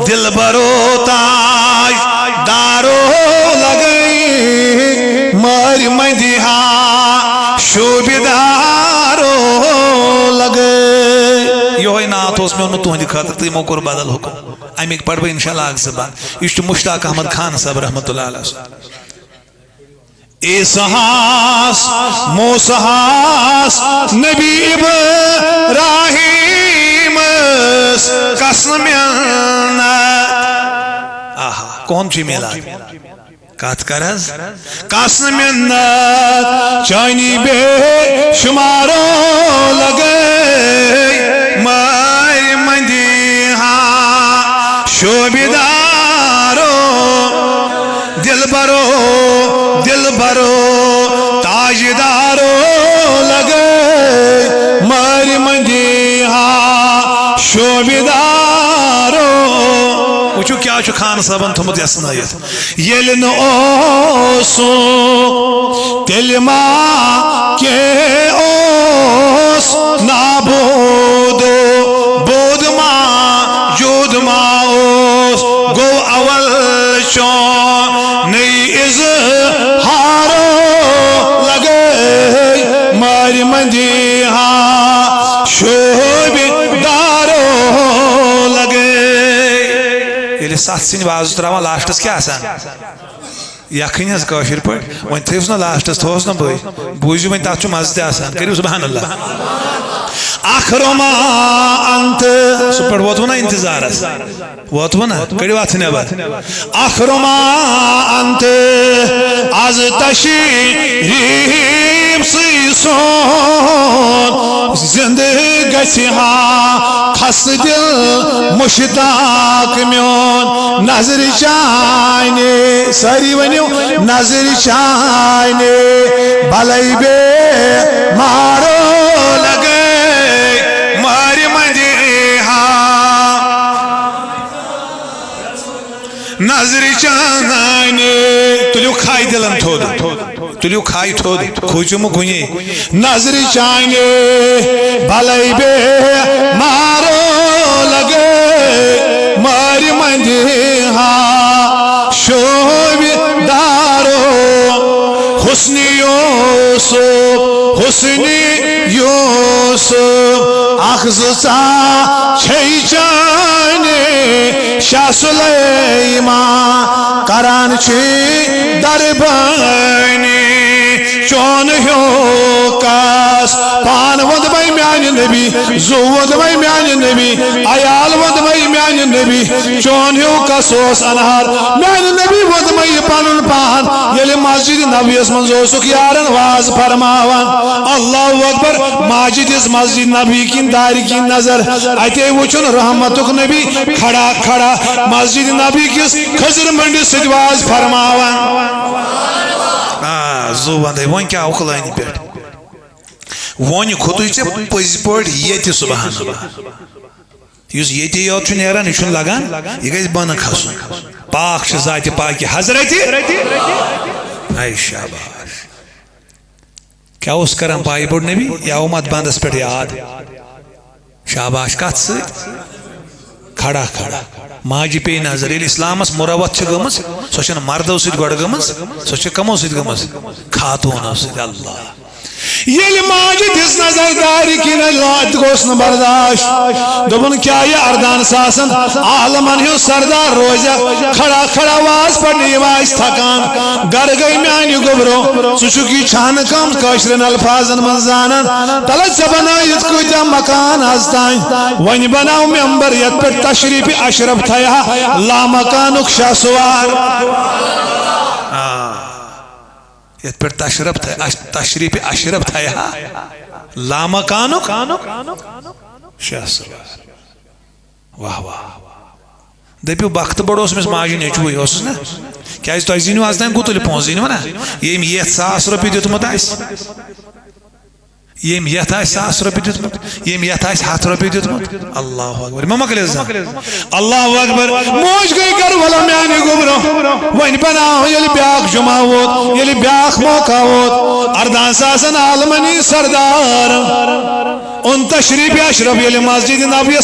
دل برو تاج دارو لگئی مار مندیہا شوبیدارو لگئی یہ ہوئی نات اس میں انہوں تہندِ خاطر تیمو کور بدل حکم امیک پڑھ بھائی انشاءاللہ آگ زبان یہ مشتاق احمد خان صاحب رحمت اللہ علیہ اسحاس موسحاس نبی ابراہیم قسم آہا کون چی میلاد کات کرز قسم چانی بے شمارو لگئی مار مندیہا شوبیدارو دل برو تاجدارو لگے مار مندیہا شوبیدارو وچو کیا چھو خان صاحبن تھمت یسنائیت یلن اوسو تلما کے اوس نابودو بود ما جود ما اوس گو اول شون نئی اظہارو لگے مار مندیہا شوبیدارو لگے یہ ساتھ سن باز تراوان لاسٹس کیا آسان یخنی از کاشر پر وین تھیوس نا لاسٹس تھوس نا بھائی بوجھو وین تاچو مزد آسان کریو سبحان اللہ آخر ما انت سپر واتونا انتظار اس واتونا کریو آتھنے اباد آخر ما انت از تشریف سیسون زندگی ہاں خس دل مشتاق میون نظر چاہنے ساری ونیو نظر چاہنے بھلائی بے مارو لگے مار مندیہا نظر چاہنے تلیو کھائی دلن تھوڑا تلیو کھائی تھوڑا کھوچو مو گھنی نظر چاہنے بھلائی بے مارو لگے مار مندیہا شوبیدارو حسنی یوسف اخذ سا چھئی چانے شاہ سلیمان کران چھی دربانی چون ہیو کاس پان ود بائی میانی نبی زو ود بائی میانی نبی ایال ود بائی میانی نبی چون ہیو کاس اوس انہار میانی نبی ود بائی پانن پان یلی مسجد نبی اس منزو سکیارن واز فرماوان اللہ اکبر ماجد اس مسجد نبی کی داری کی نظر ایتے وچن رحمتک نبی کھڑا کھڑا مسجد نبی کس خضر منڈی سجواز فرماوان زو بندے وان کیا اوکلائنی پیٹ وانی خودوی چے پزی پوٹ یتی سبحان اللہ یوز یتی یاد چھو نیران ایشون لگان یہ گئی بانا کھاسون پاک شزاتی پاکی حضرتی ای شاباش کیا اس کرم پائی بوڑ نبی یا اومد بندس پیٹ یاد شاباش کات سے کھڑا کھڑا ماجی پی نظر اسلام اس مروت چھ گمس سوچن مردو سید گوڑ گمس سوچن کمو سید گمس خاتون سید اللہ یہ ماجد اس نظر داری کی نجات گوشن برداشت دبن کیا یہ اردان ساسن عالمان ہیو سردار روزہ کھڑا کھڑا واز پڑھنی واز تھکان گر گئی میانی گبرو سچکی چھان کم کاشرن الفاظن منزانن تلت بنایت کجا مکان ہستائیں ونی بناو ممبر یت پر تشریف اشرف تھیا لا مکانک شاہ سوار یت پر تشریف اشرف تھیا لا مکانک شاہ سوار واہ واہ دپیو بخت بڑو اس میں ماجی نیچوئی ہوسس نا کیا اس تو ایزینو آزدائیں گوتو پونس زینو نا یہ میت 100 روپی دیتو مت آئیس یہ میت آئیس 100 روپی دیتو مت یہ میت آئیس 7 روپی دیتو مت اللہ اکبر ماما کلیزا اللہ اکبر موج گئی کر والا میانی گبرو وین بناو یلی بیاک جمع ہوت یلی بیاک موقع ہوت اردان ساسن عالمانی سردار ان تشریف اشرف یلی مسجد نبی